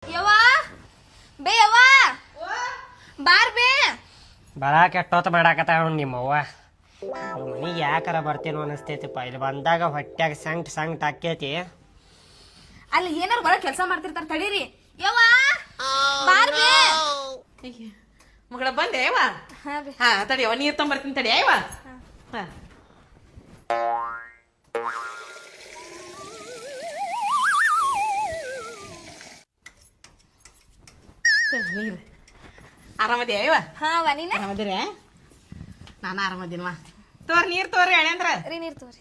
ಯವ್ವ ಬೇ ಯವ್ವ ಬಾರ್ ಬೇ ಬರಾಕ ಎಷ್ಟೊತ್ತು ಮಾಡಾಕತ್ತಾವ ನಿಮ್ಮವ್ವ ಮನಿಗೆ ಯಾಕಾರ ಬರ್ತೇನೋ ಅನಿಸ್ತೈತಿಪ್ಪ. ಇಲ್ಲಿ ಬಂದಾಗ ಹೊಟ್ಯಾಗ ಸಂಕ್ಟ್ ಆಕೈತಿ. ಅಲ್ಲಿ ಏನಾರು ಹೊರಗೆ ಕೆಲಸ ಮಾಡ್ತಿರ್ತಾರ ತಡೀರಿ. ಯವ್ವ ಬಾರ್ ಬೇ ಮಗಳ ಬಂದೆ ಅವ ಹಾ ತಡಿಯವ ನೀರ್ ತೊಂಬರ್ತೀನಿ ತಡಿ ಅವ ನೀರು ಆರಾಮದಿ ಅಯ್ಯವ ಹಾ ನೀನ ಆರಾಮದಿರ ನಾನು ಆರಾಮದಿನವಾ ತೋರ್ ನೀರ್ ತೋರಿ ಎಳೆಂದ್ರ ರೀ ನೀರ್ ತೋರಿ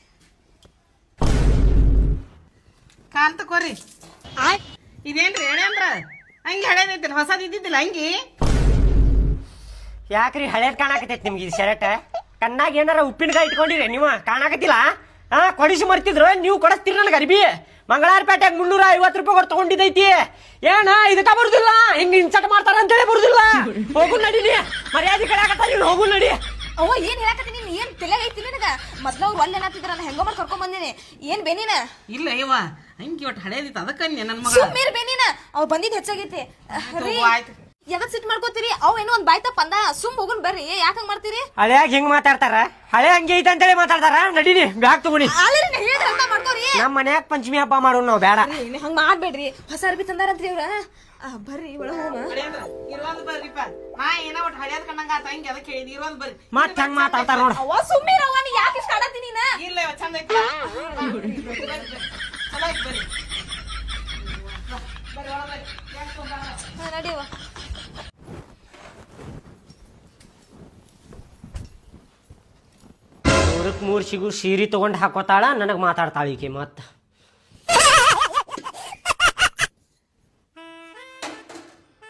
ಕಾಲ್ ತಕೋರಿ ಇದೇನ್ರಿ ಎಳೆಂದ್ರ ಹಂಗೆ ಹಳೇದೈತಿಲ್ಲ ಹೊಸದ್ ಇದ್ದಿದ್ದಿಲ್ಲ ಹಂಗಿ ಯಾಕ್ರಿ ಹಳೇದ್ ಕಾಣಾಕತೈತಿ ನಿಮ್ಗೆ ಇದು ಶರ್ಟ್ ಕಣ್ಣಾಗ ಏನಾರ ಉಪ್ಪಿನಕಾಯಿ ಇಟ್ಕೊಂಡಿರಿ ನೀವು ಕಾಣಾಕತಿಲ್ಲ. ಹಾ ಕೊಡಿಸಿ ಮರ್ತಿದ್ರು ನೀವು ಕೊಡಿಸ್ತೀರಿ ನನಗೆ ಅರ್ಬಿ. ಮಂಗಳಾರಪೇಟೆಗೆ 350 ರೂಪಾಯಿ ಕೊಟ್ಟು ತಗೊಂಡಿದ್ದೈತಿ. ಏನ ಇದಕ್ಕ ಬರುದಿಲ್ಲ ಹಿಂಗ ಇನ್ಸರ್ಟ್ ಮಾಡ್ತಾರ ಅಂತೇಳಿ ಬರುದಿಲ್ಲ. ಹೋಗು ನಡೀನಿ ಮರ್ಯಾದೆ ಕಡೆ ನೀನು ಹೋಗು ನಡಿ. ಅವ ಏನ್ ಹೇಳಕತ್ತಿ ನೀನ್ ಏನ್ ತಲೆಗೆ ಐತಿ ನಿನಗ ಮೊದ್ಲ ಅವ್ರು ಒಲ್ಲೆ ಏನಾತಿದ್ರಲ್ಲ ಹೆಂಗೋ ಮಾಡಿ ಕರ್ಕೊಂಡ್ ಬಂದಿನಿ ಏನ್ ಬೇನಿನ ಇಲ್ಲ ಅಯ್ಯವ ಹಂಗೆ ಒಟ್ಟು ಹಳೇದಿತ್ತು ಅದಕ್ಕನ್ಯ ನನ್ನ ಮಗ ಸುಮ್ಮೀರ್ ಬೇನಿನ ಅವ್ ಬಂದಿದ್ ಹೆಚ್ಚಾಗೈತಿ. ರೀ ಆಯ್ತು ಯಾವತ್ ಸಿಟ್ ಮಾಡ್ಕೋತೀರಿ ಅವ್ ಏನೋ ಒಂದ್ ಬಾಯ್ ತಪ್ಪ ಅಂದ ಸುಮ್ ಹೋಗುನ್ ಬರ್ರಿ ಯಾಕ ಹಂಗ್ ಮಾಡ್ತೀರಿ. ಹಳೆಯಾಗ ಹಿಂಗ್ ಮಾತಾಡ್ತಾರ ಹಳೆ ಹಂಗೆ ಐತೆ ಅಂತೇಳಿ ಮಾತಾಡ್ತಾರ. ನಡೀನಿ ಬ್ಯಾಗ್ ತಗೊಂಡಿ ಆಲ್ರೆಡಿ ನಾ ಹೇಳಿದ್ರೆ ಅರ್ಥ ಮಾಡ್ಕೋರಿ. ನಮ್ಮ ಮನ್ಯಾಗ ಪಂಚಮಿ ಹಬ್ಬ ಮಾಡೋಣ ನಾವು ಬೇಡ. ಹಂಗ ಮಾಡ್ಬೇಡ್ರಿ ಹೊಸ ಅರ್ಬಿ ತಂದಾರಂತ್ರಿ ಇವ್ರ ಬರ್ರಿ ಒಳ ಹೋಮ ಇರುವಂದ್ ಬರ್ರಿಪ್ಪ ನಾ ಏನೋ ಒಟ್ಟು ಹಳೇದ್ ಕಣ್ಣಂಗ ಆತ ಹಂಗೆ ಅದಕ್ಕೆ ಹೇಳಿದ್ ಇರುವಂದ್ ಬರ್ರಿ ಮತ್ ಹೆಂಗ್ ಮಾತಾಡ್ತಾರ ನೋಡ. ಅವ ಸುಮ್ಮೀರವ್ವ ನೀ ಯಾಕೆ ಇಷ್ಟ ಆಡತ್ತಿ ನೀನ ಇಲ್ಲ ಇವ ಚಂದ ಐತಿ ಚಲೋ ಐತಿ ಬರ್ರಿ ಬರ್ರಿ ಒಳ ಬರ್ರಿ ಯಾಕೆ ತೊಗೊಂಬಾರ ನಡಿವ ಮೂರಕ್ 3 ಸಿಗು ಸೀರೆ ತಗೊಂಡ್ ಹಾಕೋತಾಳ ನನಗ್ ಮಾತಾಡ್ತಾಳ ಈಕೆ ಮತ್ತ.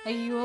ಅಯ್ಯೋ